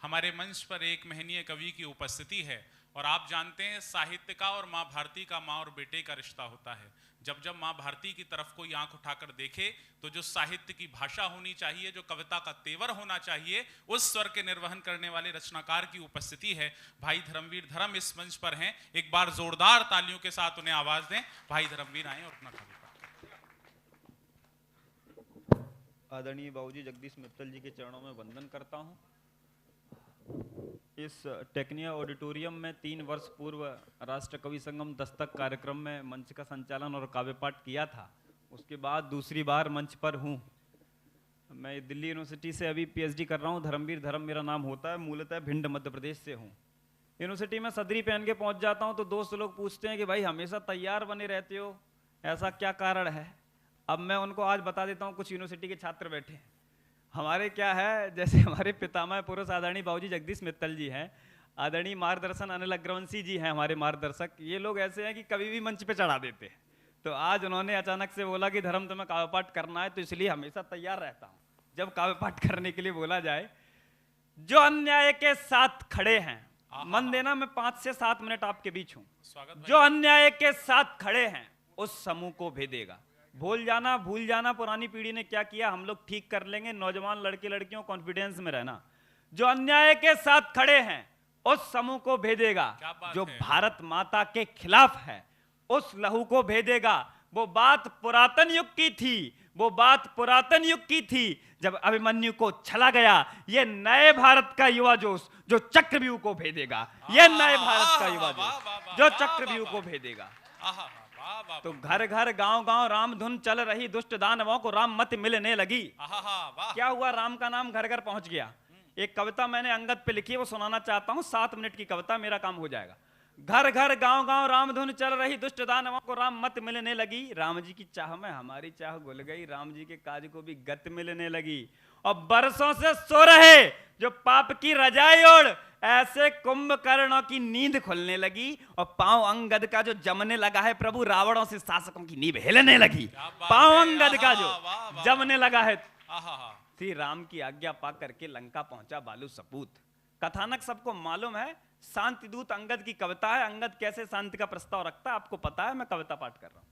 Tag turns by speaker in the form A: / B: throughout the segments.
A: हमारे मंच पर एक महनीय कवि की उपस्थिति है और आप जानते हैं साहित्य का और माँ भारती का माँ और बेटे का रिश्ता होता है। जब जब माँ भारती की तरफ कोई आंख उठाकर देखे तो जो साहित्य की भाषा होनी चाहिए, जो कविता का तेवर होना चाहिए, उस स्वर के निर्वहन करने वाले रचनाकार की उपस्थिति है। भाई धर्मवीर धर्म इस मंच पर हैं, एक बार जोरदार तालियों के साथ उन्हें आवाज दें। भाई धर्मवीर आए और अपना कवि पाठ करें।
B: आदरणीय बाबूजी जगदीश मित्तल जी के चरणों में वंदन करता हूं। इस टेक्निया ऑडिटोरियम में 3 वर्ष पूर्व राष्ट्र कवि संगम दस्तक कार्यक्रम में मंच का संचालन और काव्य पाठ किया था। उसके बाद दूसरी बार मंच पर हूं। मैं दिल्ली यूनिवर्सिटी से अभी पीएचडी कर रहा हूं। धर्मवीर धर्म मेरा नाम होता है। मूलतः भिंड मध्य प्रदेश से हूं। यूनिवर्सिटी में सदरी पहन के पहुंच जाता हूं तो दोस्त लोग पूछते हैं कि भाई हमेशा तैयार बने रहते हो, ऐसा क्या कारण है? अब मैं उनको आज बता देता हूं। कुछ यूनिवर्सिटी के छात्र बैठे हैं। हमारे क्या है, जैसे हमारे पितामह पुरुष आदरणीय बाबूजी जगदीश मित्तल जी हैं, आदरणीय मार्गदर्शन अनिल अग्रवंशी जी हैं हमारे मार्गदर्शक। ये लोग ऐसे हैं कि कभी भी मंच पे चढ़ा देते हैं। तो आज उन्होंने अचानक से बोला कि धर्म तुम्हें काव्य पाठ करना है, तो इसलिए हमेशा तैयार रहता हूँ जब काव्य पाठ करने के लिए बोला जाए। जो अन्याय के साथ खड़े हैं, मन देना मैं 5 से 7 मिनट आपके बीच हूँ। जो अन्याय के साथ खड़े हैं उस समूह को भेदेगा। भूल जाना पुरानी पीढ़ी ने क्या किया, हम लोग ठीक कर लेंगे। नौजवान लड़के लड़कियों कॉन्फिडेंस में रहना। जो अन्याय के साथ खड़े हैं उस समूह को भेदेगा। जो भारत माता के खिलाफ है उस लहू को भेदेगा। वो बात पुरातन युग की थी, वो बात पुरातन युग की थी जब अभिमन्यु को छला गया। ये नए भारत का युवा जोश जो चक्रव्यूह को भेदेगा। ये नए भारत का युवा जोश जो चक्रव्यूह को भेदेगा। तो घर घर गांव गांव राम धुन चल रही, दुष्ट दानवों को राम मत मिलने लगी। क्या हुआ, राम का नाम घर घर पहुंच गया। एक कविता मैंने अंगद पे लिखी है, वो सुनाना चाहता हूं। 7 मिनट की कविता, मेरा काम हो जाएगा। घर घर गांव गांव राम धुन चल रही, दुष्ट दानवों को राम मत मिलने लगी। राम जी की चाह में हमारी चाह घुल गई, राम जी के काज को भी गत मिलने लगी। और बरसों से सो रहे जो पाप की रजाई ओढ़, ऐसे कुंभकर्णों की नींद खुलने लगी। और पांव अंगद का जो जमने लगा है, प्रभु रावणों से शासकों की नींद हिलने लगी। पांव अंगद का जो जमने लगा है। श्री राम की आज्ञा पा करके लंका पहुंचा बालू सपूत। कथानक सबको मालूम है, शांति दूत अंगद की कविता है। अंगद कैसे शांति का प्रस्ताव रखता है आपको पता है, मैं कविता पाठ कर रहा हूं।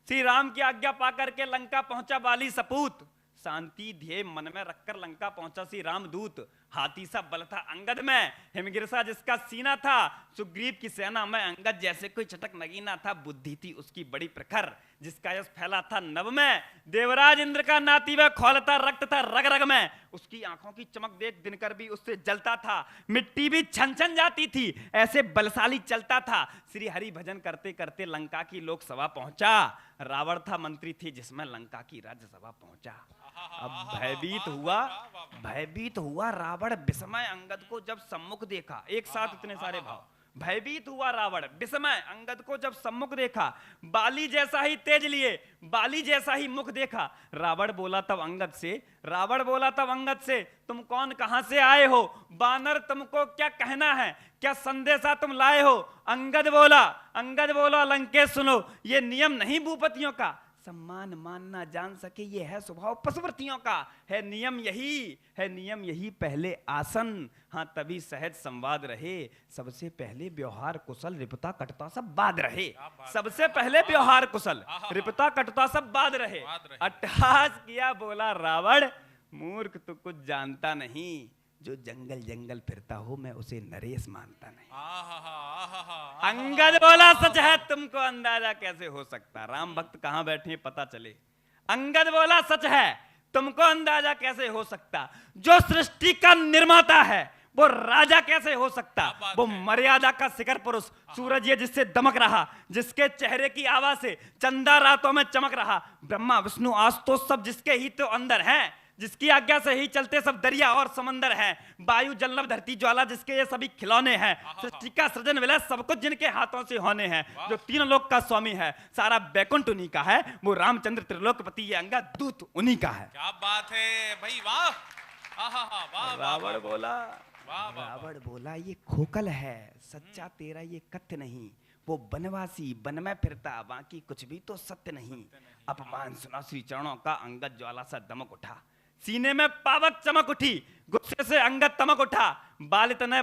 B: श्री राम की आज्ञा पा करके लंका पहुंचा बाली सपूत। शांति ध्येय मन में रखकर लंका पहुंचा श्री रामदूत। हाथी सा बल था अंगद में, हिमगिर सा जिसका सीना था। सुग्रीव की सेना में अंगद जैसे कोई चटक नगीना था। बुद्धि थी उसकी बड़ी प्रखर, जिसका यश फैला था नभ में। देवराज इंद्र का नाती वह खौलता रक्त था रग रग में। उसकी आंखों की चमक देख दिनकर भी उससे जलता था। मिट्टी भी छन छन जाती थी, ऐसे बलशाली चलता था। श्री हरि भजन करते करते लंका की लोकसभा पहुंचा। रावण था मंत्री थी जिसमें लंका की राज्यसभा पहुंचा। अब भयभीत हुआ रावण विस्मय अंगद को जब सम्मुख देखा। एक साथ इतने सारे भाव। भयभीत हुआ रावण विस्मय अंगद को जब सम्मुख देखा। बाली जैसा ही तेज लिए, बाली जैसा ही मुख देखा। रावण बोला तब अंगद से, तुम कौन कहां से आए हो? बानर तुमको क्या कहना है, क्या संदेशा तुम लाए हो? अंगद बोला लंकेश सुनो, ये नियम नहीं भूपतियों का। सम्मान मानना जान सके ये है स्वभाव पशुवृत्तियों का। है नियम यही पहले आसन, हाँ तभी सहज संवाद रहे। सबसे पहले व्यवहार कुशल, रिपता कटता सब बाद रहे। सबसे पहले व्यवहार कुशल, रिपता कटता सब बाद रहे। अट्टहास किया बोला रावण, मूर्ख तो कुछ जानता नहीं। जो जंगल जंगल फिरता हो मैं उसे नरेश मानता नहीं। अंगद बोला सच है, तुमको अंदाजा कैसे हो सकता? राम भक्त कहां बैठे हैं पता चले। अंगद बोला सच है, तुमको अंदाजा कैसे हो सकता? जो सृष्टि का निर्माता है वो राजा कैसे हो सकता? वो मर्यादा का शिखर पुरुष, सूरज ये जिससे दमक रहा, जिसके चेहरे की आवाज से चंदा रातों में चमक रहा। ब्रह्मा विष्णु आशुतोष सब जिसके ही तो अंदर हैं, जिसकी आज्ञा से ही चलते सब दरिया और समंदर हैं। वायु जल नभ धरती ज्वाला जिसके ये सभी खिलौने हैं। सृष्टि का सृजन विलय सब कुछ जिनके हाथों से होने हैं। जो 3 लोक का स्वामी है, सारा बैकुंठ उन्हीं का है। वो रामचंद्र त्रिलोकपति, ये अंगद दूत उन्हीं का है।
A: क्या बात है भाई, वाह।
B: रावण बोला ये खोखल है, सच्चा तेरा ये कथ्य नहीं। वो बनवासी वन में फिरता, बाकी कुछ भी तो सत्य नहीं। अपमान सुना श्री चरणों का, अंगद ज्वाला सा दमक उठा। सीने में पावक चमक उठी, गुस्से से अंगद तमक उठा। बालित ने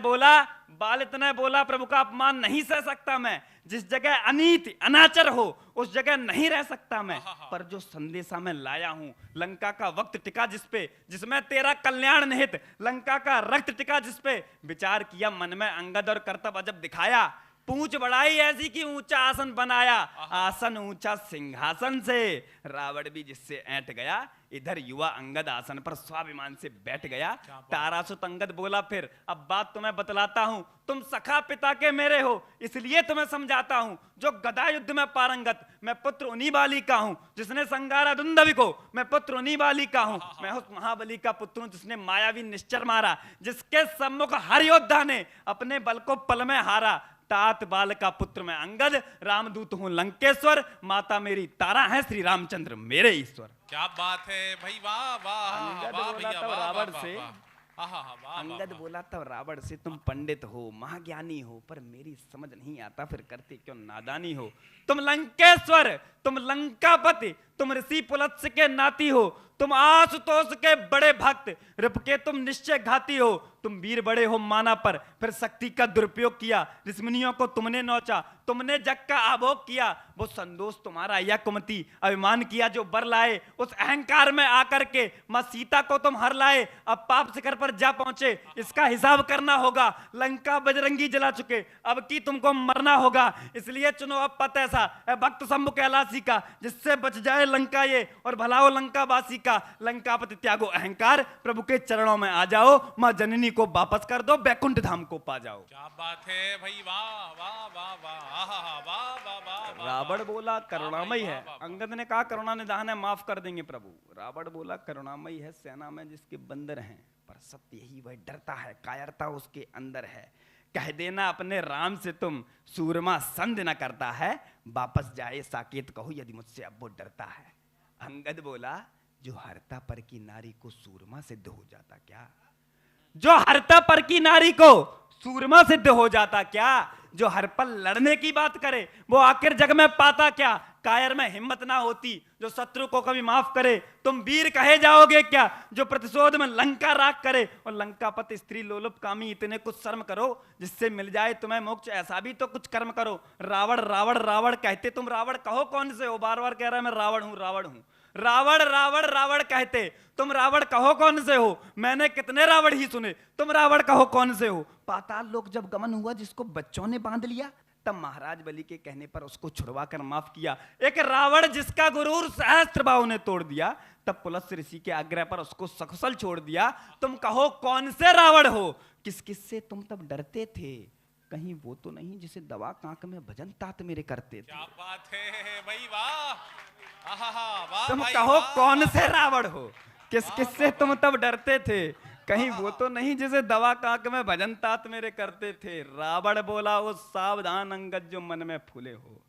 B: बोला प्रभु का अपमान नहीं सह सकता मैं, जिस जगह अनीति अनाचर हो उस जगह नहीं रह सकता मैं। पर जो संदेशा मैं लाया हूं, लंका का वक्त टिका जिसपे, जिसमें तेरा कल्याण निहित, लंका का रक्त टिका जिसपे, विचार किया मन में अंगद और कर्तव्य अजब दिखाया। पूंछ बढ़ाई ऐसी कि ऊंचा आसन बनाया, आसन ऊंचा सिंहासन से, रावण भी जिससे ऐंठ गया, इधर युवा अंगद आसन पर स्वाभिमान से बैठ गया। तारासुत अंगद बोला फिर, अब बात तुम्हें बतलाता हूं, तुम सखा पिता के मेरे हो इसलिए तुम्हें समझाता हूं। जो गदा युद्ध में पारंगत, मैं पुत्र उन्हीं बाली का हूं जिसने संगारा दुंदवी को, मैं पुत्र उन्हीं बाली का हूं। मैं उस महाबली का पुत्र हूं जिसने मायावी निश्चर मारा, जिसके सम्मुख हर योद्धा ने अपने बल को पल में हारा। तात बाल का पुत्र मैं अंगद, रामदूत हूं लंकेश्वर, माता मेरी तारा है श्री रामचंद्र मेरे ईश्वर।
A: क्या बात है भाई, वाह वाह।
B: अंगद
A: वाह
B: बोला
A: भैया,
B: तब
A: वाह,
B: रावण
A: वाह,
B: से,
A: वाह, वाह,
B: अंगद
A: वाह।
B: बोला तब रावण से, तुम पंडित हो महाज्ञानी हो, पर मेरी समझ नहीं आता फिर करते क्यों नादानी हो। तुम लंकेश्वर, तुम लंकापति, तुम ऋषि पुलत्स्य के नाती हो, तुम आशुतोष के बड़े भक्त, रिप के तुम निश्चय घाती हो। तुम वीर बड़े हो माना पर फिर शक्ति का दुरुपयोग किया, ऋषिमुनियों को तुमने नोचा, तुमने जग का आभोग किया। वो संदोष तुम्हारा या कुमति, अभिमान किया जो बर लाए, उस अहंकार में आकर के मां सीता को तुम हर लाए। अब पाप शिखर पर जा पहुंचे, इसका हिसाब करना होगा। लंका बजरंगी जला चुके, अब की तुमको मरना होगा। इसलिए चुनो अब पथ ऐसा भक्त शंभु कैलाशी का, जिससे बच जाए लंका ये और भला हो लंका वासी का। लंकापति त्यागो अहंकार, प्रभु के चरणों में आ जाओ, मां जननी को वापस कर दो, बैकुंठ धाम को पा जाओ।
A: क्या बात है भाई, वाह वाह वाह वाह, वाह वाह वाह।
B: रावण बोला करुणामयी है,
A: वाह, वाह।
B: अंगद ने कहा करुणा निधान है, माफ कर देंगे प्रभु। रावण बोला करुणामयी है सेना में जिसके बंदर हैं, पर सत्य यही वह डरता है, कायरता उसके अंदर है। कह देना अपने राम से तुम, सूरमा संध न करता है, वापस जाए साकेत कहो यदि मुझसे अब वो डरता है। अंगद बोला जो हरता पर की नारी को सूरमा सिद्ध हो जाता क्या, जो हरता पर की नारी को सूरमा सिद्ध हो जाता क्या, जो हर पल लड़ने की बात करे वो आखिर जग में पाता क्या। कायर में हिम्मत ना होती जो शत्रु को कभी माफ करे, तुम वीर कहे जाओगे क्या जो प्रतिशोध में लंका राख करे। और लंकापति स्त्री लोलुप कामी, इतने कुछ शर्म करो जिससे मिल जाए तुम्हें मोक्ष, ऐसा भी तो कुछ कर्म करो। रावण रावण रावण कहते तुम रावण कहो कौन से हो, बार बार कह रहा है मैं रावण हूं रावण हूं। रावण रावण रावण कहते तुम रावण कहो कौन से हो, मैंने कितने रावण ही सुने, तुम रावण कहो कौन से हो। पाताल लोक जब गमन हुआ जिसको बच्चों ने बांध लिया, तब महाराज बलि के कहने पर उसको छुड़वा कर माफ किया। एक रावण जिसका गुरूर सहस्त्र बाहु ने तोड़ दिया, तब पुलस्त्य ऋषि के आग्रह पर उसको सकुशल छोड़ दिया। तुम कहो कौन से रावण हो, किस किस से तुम तब डरते थे, कहीं वो तो नहीं जिसे दवा कांक में भजन तात मेरे करते थे।
A: क्या बात है भाई, वाह। वाह
B: तुम
A: भाई,
B: कहो
A: वाह,
B: कौन
A: वाह।
B: से रावण हो, किस किस से तुम तब डरते थे, कहीं वो तो नहीं जिसे दवा कांक में भजन तात मेरे करते थे। रावण बोला वो सावधान अंगद जो मन में फूले हो,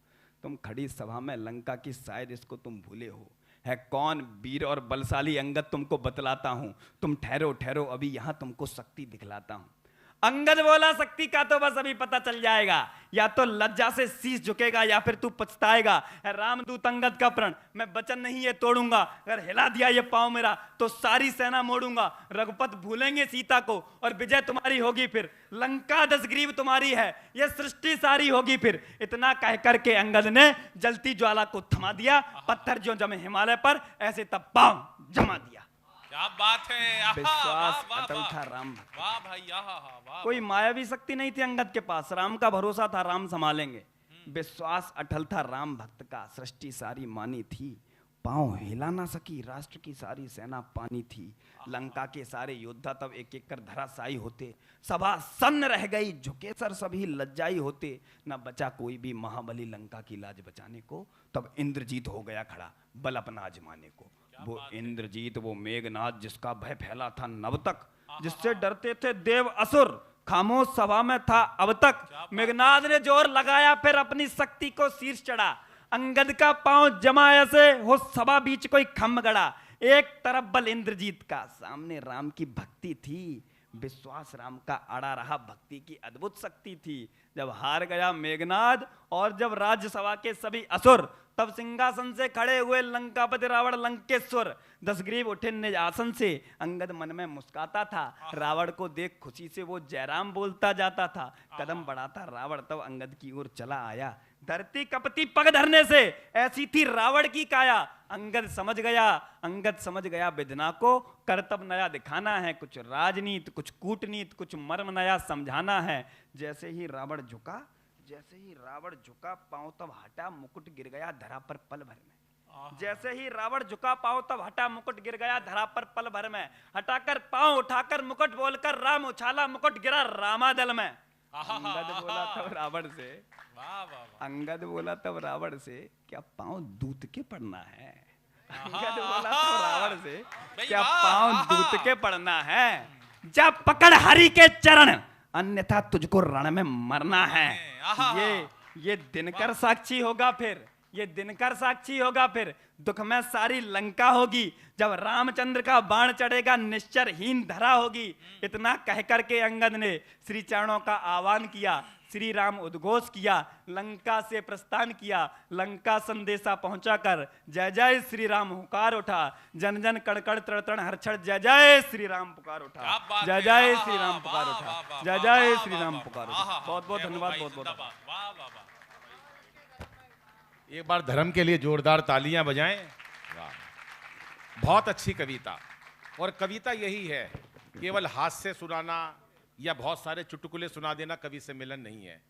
B: तुम खड़ी सभा में लंका की शायद इसको तुम भूले हो। है कौन वीर और बलशाली अंगद तुमको बतलाता हूं, तुम ठहरो ठहरो अभी यहां तुमको शक्ति दिखलाता हूं। अंगद बोला शक्ति का तो बस अभी पता चल जाएगा, या तो लज्जा से शीश झुकेगा या फिर तू पछताएगा। रामदूत अंगद का प्रण मैं वचन नहीं ये तोड़ूंगा, अगर हिला दिया ये पांव मेरा तो सारी सेना मोड़ूंगा। रघुपत भूलेंगे सीता को और विजय तुम्हारी होगी फिर, लंका दशग्रीव तुम्हारी है ये सृष्टि सारी होगी फिर। इतना कह करके अंगद ने जलती ज्वाला को थमा दिया, पत्थर जो जमे हिमालय पर ऐसे तब पांव जमा दिया।
A: क्या बात है,
B: विश्वास अटल था राम।
A: वाह भाई, वाह।
B: कोई मायावी शक्ति नहीं थी अंगद के पास, राम का भरोसा था राम संभालेंगे। विश्वास अटल था राम भक्त का, सृष्टि सारी मानी थी, पांव हिला ना सकी राष्ट्र की सारी सेना पानी थी। लंका के सारे योद्धा तब एक एक कर धराशायी होते, सभा सन्न रह गई झुके सर सभी लज्जाई होते। न बचा कोई भी महाबली लंका की लाज बचाने को, तब इंद्रजीत हो गया खड़ा बल अपना आजमाने को। वो इंद्रजीत वो मेघनाथ जिसका भय फैला था नव तक, जिससे डरते थे देव असुर, खामोश सभा में था अब तक। मेघनाथ ने जोर लगाया फिर अपनी शक्ति को शीर्ष चढ़ा, अंगद का पांव जमा ऐसे हो सभा बीच कोई खम्भ गड़ा। एक तरफ बल इंद्रजीत का, सामने राम की भक्ति थी, विश्वास राम का अड़ा रहा, भक्ति की अद्भुत शक्ति थी। जब हार गया मेघनाद और जब राज्यसभा के सभी असुर, तब सिंहासन से खड़े हुए लंकापति रावण लंकेश्वर, दशग्रीव उठे निज आसन से। अंगद मन में मुस्काता था, रावण को देख खुशी से वो जयराम बोलता जाता था। कदम बढ़ाता रावण तब अंगद की ओर चला आया, धरती कपती पग धरने से, ऐसी थी रावण की काया। अंगद समझ गया विधना को, करतब नया दिखाना है, कुछ राजनीति कुछ कूटनीति कुछ मर्म नया समझाना है। जैसे ही रावण झुका पांव तब हटा, मुकुट गिर गया धरा पर पल भर में। जैसे ही रावण झुका पांव तब हटा, मुकुट गिर गया धरा पर पल भर में। हटाकर पांव उठाकर मुकुट बोलकर राम उछाला, मुकुट गिरा रामादल में। अंगद बोला तब रावण से क्या पांव दूत के पड़ना है? अंगद बोला तब रावण से क्या पांव दूत के पड़ना है? जब पकड़ हरि के चरण, अन्यथा तुझको रण में मरना है। ये दिनकर साक्षी होगा फिर, दुख में सारी लंका होगी। जब रामचंद्र का बाण चढ़ेगा निश्चरहीन धरा होगी। इतना कह करके अंगद ने श्री चरणों का आह्वान किया, श्री राम उद्घोष किया, लंका से प्रस्थान किया। लंका संदेशा पहुंचाकर जय जय श्री राम हुकार उठा, जन जन कड़कड़ तड़तड़ हर्षण जय जय श्री राम पुकार उठा, जय जय श्री राम पुकार उठा, जय जय श्री राम पुकार उठा। बहुत बहुत धन्यवाद, बहुत बहुत।
C: एक बार धर्म के लिए जोरदार तालियां बजाएं। वाह, बहुत अच्छी कविता। और कविता यही है, केवल हास्य सुनाना या बहुत सारे चुटकुले सुना देना कवि से मिलन नहीं है।